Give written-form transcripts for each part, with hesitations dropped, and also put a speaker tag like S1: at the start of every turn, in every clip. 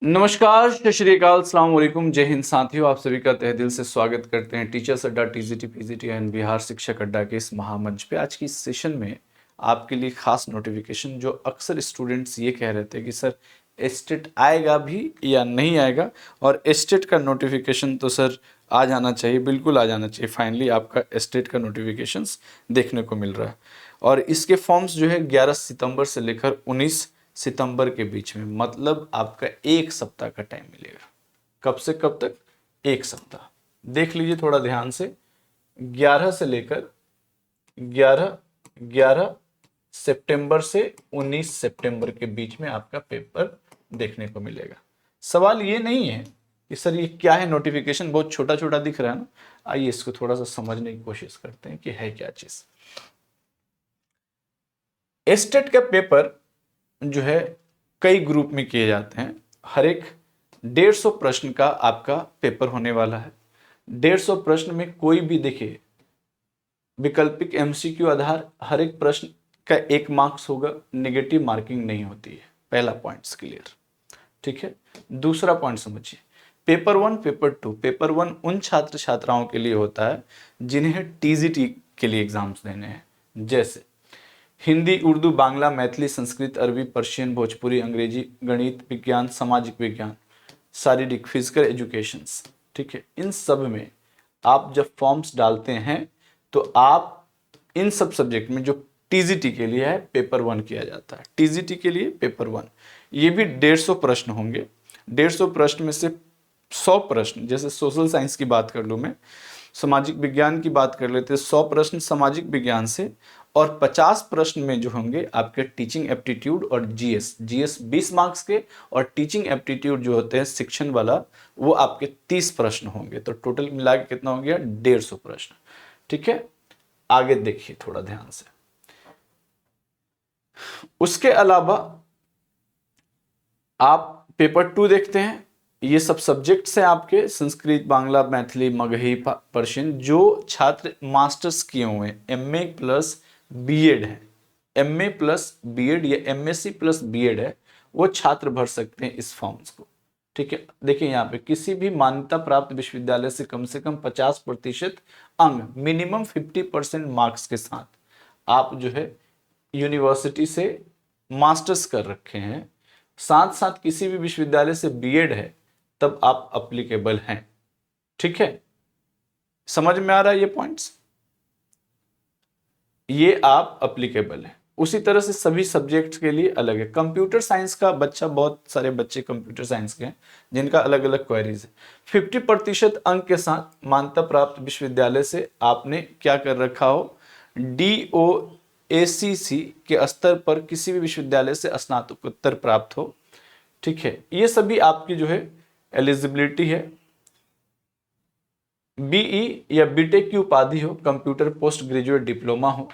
S1: नमस्कार, सत श्री अकाल, अस्सलाम वालेकुम, जय हिंद साथियों। आप सभी का तहे दिल से स्वागत करते हैं टीचर्स अड्डा टीजीटी पीजीटी एंड बिहार शिक्षक अड्डा के इस महामंच पे। आज की इस सेशन में आपके लिए खास नोटिफिकेशन, जो अक्सर स्टूडेंट्स ये कह रहे थे कि सर एस्टेट आएगा भी या नहीं आएगा, और एस्टेट का नोटिफिकेशन तो सर आ जाना चाहिए, बिल्कुल आ जाना चाहिए। फाइनली आपका एस्टेट का नोटिफिकेशंस देखने को मिल रहा है और इसके फॉर्म्स जो है 11 सितंबर से लेकर 19 सितंबर के बीच में, मतलब आपका एक सप्ताह का टाइम मिलेगा। कब से कब तक? एक सप्ताह। देख लीजिए थोड़ा ध्यान से, 11 से लेकर 11 सितंबर से 19 सितंबर के बीच में आपका पेपर देखने को मिलेगा। सवाल ये नहीं है कि सर ये क्या है, नोटिफिकेशन बहुत छोटा छोटा दिख रहा है ना। आइए इसको थोड़ा सा समझने की कोशिश करते हैं कि है क्या चीज। एस्टेट का पेपर जो है कई ग्रुप में किए जाते हैं। हर एक 150 प्रश्न का आपका पेपर होने वाला है। 150 प्रश्न में कोई भी देखिए वैकल्पिक एमसीक्यू आधार, हर एक प्रश्न का 1 मार्क्स होगा, नेगेटिव मार्किंग नहीं होती है। पहला पॉइंट क्लियर, ठीक है। दूसरा पॉइंट समझिए, पेपर 1 पेपर 2। पेपर 1 उन छात्र छात्राओं के लिए होता है जिन्हें टीजीटी के लिए एग्जाम्स देने हैं, जैसे हिंदी, उर्दू, बांग्ला, मैथिली, संस्कृत, अरबी, पर्शियन, भोजपुरी, अंग्रेजी, गणित, विज्ञान, सामाजिक विज्ञान, शारीरिक, फिजिकल एजुकेशंस, ठीक है। इन सब में आप जब फॉर्म्स डालते हैं तो आप इन सब सब्जेक्ट में जो टीजीटी के लिए है पेपर 1 किया जाता है। टीजीटी के लिए पेपर 1, ये भी 150 प्रश्न होंगे। 150 प्रश्न में से 100 प्रश्न, जैसे सोशल साइंस की बात कर लूँ मैं, सामाजिक विज्ञान की बात कर लेते हैं, 100 प्रश्न सामाजिक विज्ञान से, और 50 प्रश्न में जो होंगे आपके टीचिंग एप्टीट्यूड और जीएस। जीएस 20 मार्क्स के और टीचिंग एप्टीट्यूड जो होते हैं शिक्षण वाला, वो आपके 30 प्रश्न होंगे। तो टोटल मिला के कितना हो गया? 150 प्रश्न, ठीक है। आगे देखिए थोड़ा ध्यान से। उसके अलावा आप पेपर 2 देखते हैं, ये सब सब्जेक्ट्स हैं आपके, संस्कृत, बांग्ला, मैथिली, मगही, पर्शियन। जो छात्र मास्टर्स किए हुए हैं, एमए प्लस बीएड है, एमए प्लस बीएड या एमएससी प्लस बीएड है, वो छात्र भर सकते हैं इस फॉर्म्स को, ठीक है। देखिए यहाँ पे किसी भी मान्यता प्राप्त विश्वविद्यालय से कम 50% अंक, मिनिमम 50% मार्क्स के साथ आप जो है यूनिवर्सिटी से मास्टर्स कर रखे हैं, साथ साथ किसी भी विश्वविद्यालय से बीएड है, तब आप अप्लीकेबल हैं, ठीक है। समझ में आ रहा है ये पॉइंट्स? ये आप अप्लीकेबल है। उसी तरह से सभी सब्जेक्ट्स के लिए अलग है। कंप्यूटर साइंस का बच्चा, बहुत सारे बच्चे कंप्यूटर साइंस के हैं जिनका अलग अलग क्वेरीज है। 50% अंक के साथ मान्यता प्राप्त विश्वविद्यालय से आपने क्या कर रखा हो, DOACC के स्तर पर किसी भी विश्वविद्यालय से स्नातकोत्तर प्राप्त हो, ठीक है। ये सभी आपकी जो है एलिजिबिलिटी है। बीई या बीटेक की उपाधि हो, कंप्यूटर पोस्ट ग्रेजुएट डिप्लोमा हो,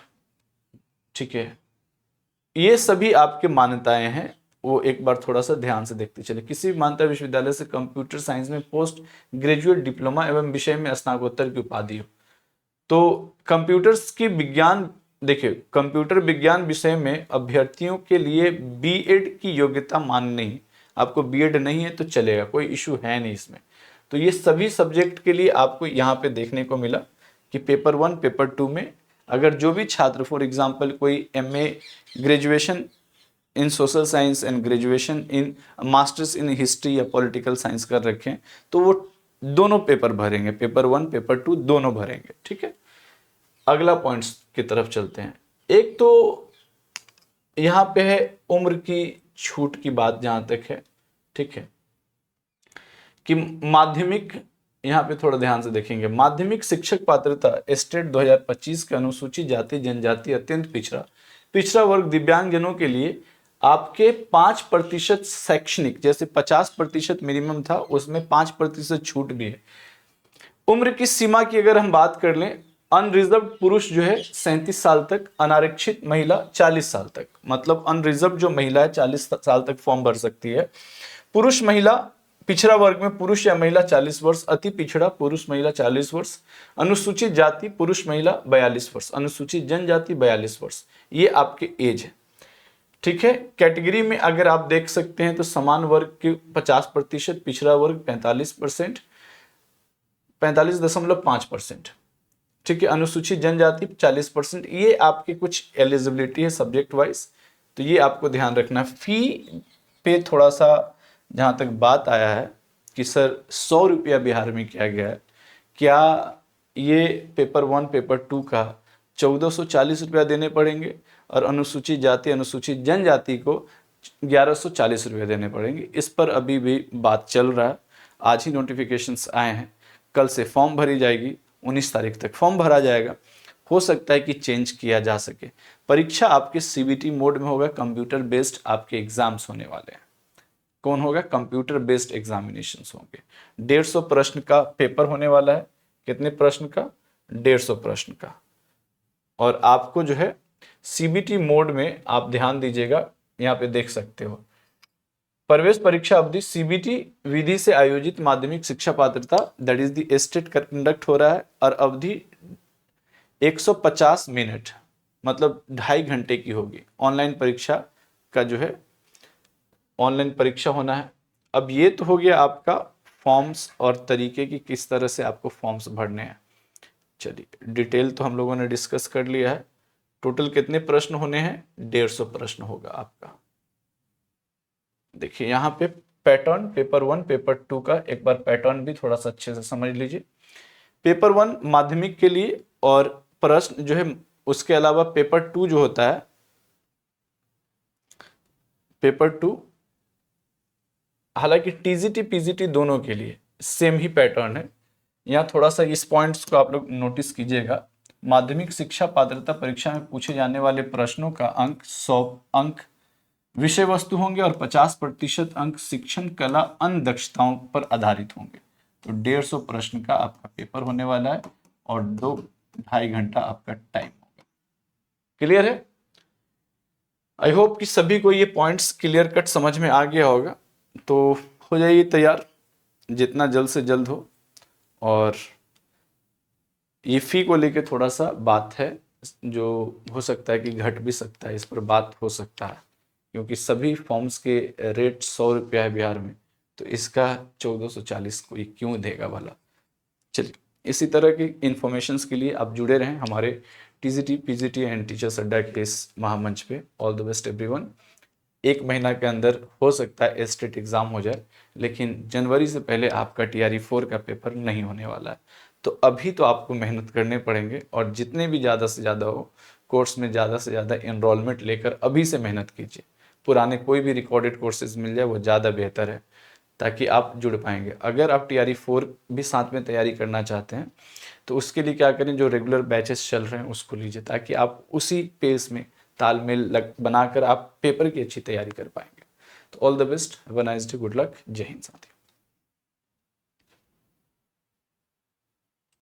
S1: ठीक है। ये सभी आपके मान्यताएं हैं, वो एक बार थोड़ा सा ध्यान से देखते चले। किसी भी मान्यता विश्वविद्यालय से कंप्यूटर साइंस में पोस्ट ग्रेजुएट डिप्लोमा एवं विषय में स्नातकोत्तर की उपाधि हो। तो कंप्यूटर्स की विज्ञान, देखिए कंप्यूटर विज्ञान विषय में अभ्यर्थियों के लिए बीएड की योग्यता मान्य नहीं। आपको बीएड नहीं है तो चलेगा, कोई इशू है नहीं इसमें। तो ये सभी सब्जेक्ट के लिए आपको यहाँ पे देखने को मिला कि पेपर 1 पेपर 2 में अगर जो भी छात्र, फॉर एग्जांपल कोई MA graduation in social science and graduation in masters in history या पॉलिटिकल साइंस कर रखें, तो वो दोनों पेपर भरेंगे, पेपर 1 पेपर 2 दोनों भरेंगे, ठीक है। अगला पॉइंट्स की तरफ चलते हैं। एक तो यहाँ पे है उम्र की छूट की बात, जहां तक है, ठीक है, कि माध्यमिक, यहाँ पे थोड़ा ध्यान से देखेंगे। माध्यमिक शिक्षक पात्रता एस्टेट 2025 के अनुसूचित जाति, जनजाति, अत्यंत पिछड़ा वर्ग, दिव्यांग जनों के लिए आपके 5% शैक्षणिक, जैसे 50% मिनिमम था, उसमें 5% छूट भी है। उम्र की सीमा की अगर हम बात कर लें, अनरिजर्व पुरुष जो है 37 साल तक, अनारक्षित महिला 40 साल तक, मतलब अनरिजर्व जो महिला है 40 साल तक फॉर्म भर सकती है। पुरुष महिला, पिछड़ा वर्ग में पुरुष या महिला 40 वर्ष, अति पिछड़ा पुरुष महिला 40 वर्ष, अनुसूचित जाति पुरुष महिला 42 वर्ष, अनुसूचित जनजाति 42 वर्ष, ये आपके एज है। ठीक है। कैटेगरी में अगर आप देख सकते हैं तो समान वर्ग के 50%, पिछड़ा वर्ग 45%, 45.5%, ठीक है। अनुसूचित जनजाति 40%। ये आपके कुछ एलिजिबिलिटी है सब्जेक्ट वाइज, तो ये आपको ध्यान रखना। फी पे थोड़ा सा जहाँ तक बात आया है कि सर 100 रुपया बिहार में किया गया है, क्या ये पेपर 1 पेपर 2 का 1440 रुपया देने पड़ेंगे और अनुसूचित जाति अनुसूचित जनजाति को 1140 रुपये देने पड़ेंगे? इस पर अभी भी बात चल रहा है। आज ही नोटिफिकेशंस आए हैं, कल से फॉर्म भरी जाएगी, 19 तारीख तक फॉर्म भरा जाएगा। हो सकता है कि चेंज किया जा सके। परीक्षा आपके सीबीटी मोड में होगा, कंप्यूटर बेस्ड आपके एग्जाम्स होने वाले हैं। कौन होगा? कंप्यूटर बेस्ड एग्जामिनेशंस होंगे। 150 प्रश्न का पेपर होने वाला है। कितने प्रश्न का? 150 प्रश्न का। और आपको जो है सीबीटी मोड में आप ध्यान दीजिएगा, यहाँ पे देख सकते हो प्रवेश परीक्षा अवधि सीबीटी विधि से आयोजित माध्यमिक शिक्षा पात्रता that is the state conduct हो रहा है और अवधि 150 मिनट मतलब 2.5 घंटे की होगी। ऑनलाइन परीक्षा का जो है ऑनलाइन परीक्षा होना है। अब ये तो हो गया आपका फॉर्म्स और तरीके की किस तरह से आपको फॉर्म्स भरने हैं। चलिए डिटेल तो हम लोगों ने डिस्कस कर लिया है। टोटल कितने प्रश्न होने हैं? 150 प्रश्न होगा आपका। देखिए यहाँ पे पैटर्न पेपर 1 पेपर 2 का एक बार पैटर्न भी थोड़ा सा अच्छे से समझ लीजिए। पेपर 1 माध्यमिक के लिए और प्रश्न जो है, उसके अलावा पेपर 2 जो होता है, पेपर 2 हालांकि टीजीटी पीजीटी दोनों के लिए सेम ही पैटर्न है। यहाँ थोड़ा सा इस पॉइंट्स को आप लोग नोटिस कीजिएगा। माध्यमिक शिक्षा पात्रता परीक्षा में पूछे जाने वाले प्रश्नों का अंक 100 अंक विषय वस्तु होंगे और 50% अंक शिक्षण कला अन्य दक्षताओं पर आधारित होंगे। तो 150 प्रश्न का आपका पेपर होने वाला है और 2-2.5 घंटा आपका टाइम होगा। क्लियर है? आई होप कि सभी को ये पॉइंट्स क्लियर कट समझ में आ गया होगा। तो हो जाइए तैयार जितना जल्द से जल्द हो। और ये फी को लेके थोड़ा सा बात है, जो हो सकता है कि घट भी सकता है, इस पर बात हो सकता है, क्योंकि सभी फॉर्म्स के रेट 100 रुपया है बिहार में, तो इसका 1440 कोई क्यों देगा भला। चलिए इसी तरह की इंफॉर्मेशंस के लिए आप जुड़े रहें हमारे टीजीटी पीजीटी एंड टीचर्स अड्डा के इस महामंच पे। All the best everyone. 1 महीना के अंदर हो सकता है स्टेट एग्जाम हो जाए, लेकिन जनवरी से पहले आपका TRE 4 का पेपर नहीं होने वाला है। तो अभी तो आपको मेहनत करने पड़ेंगे और जितने भी ज़्यादा से ज़्यादा हो कोर्स में ज़्यादा से ज़्यादा एनरोलमेंट लेकर अभी से मेहनत कीजिए। पुराने कोई भी रिकॉर्डेड कोर्सेज मिल जाए वो ज़्यादा बेहतर है, ताकि आप जुड़ पाएंगे। अगर आप TRE 4 भी साथ में तैयारी करना चाहते हैं तो उसके लिए क्या करें, जो रेगुलर बैचेस चल रहे हैं उसको लीजिए, ताकि आप उसी पेस में तालमेल बनाकर आप पेपर की अच्छी तैयारी कर पाएंगे। तो all the best, have a nice day, good luck, जय हिंद साथियों।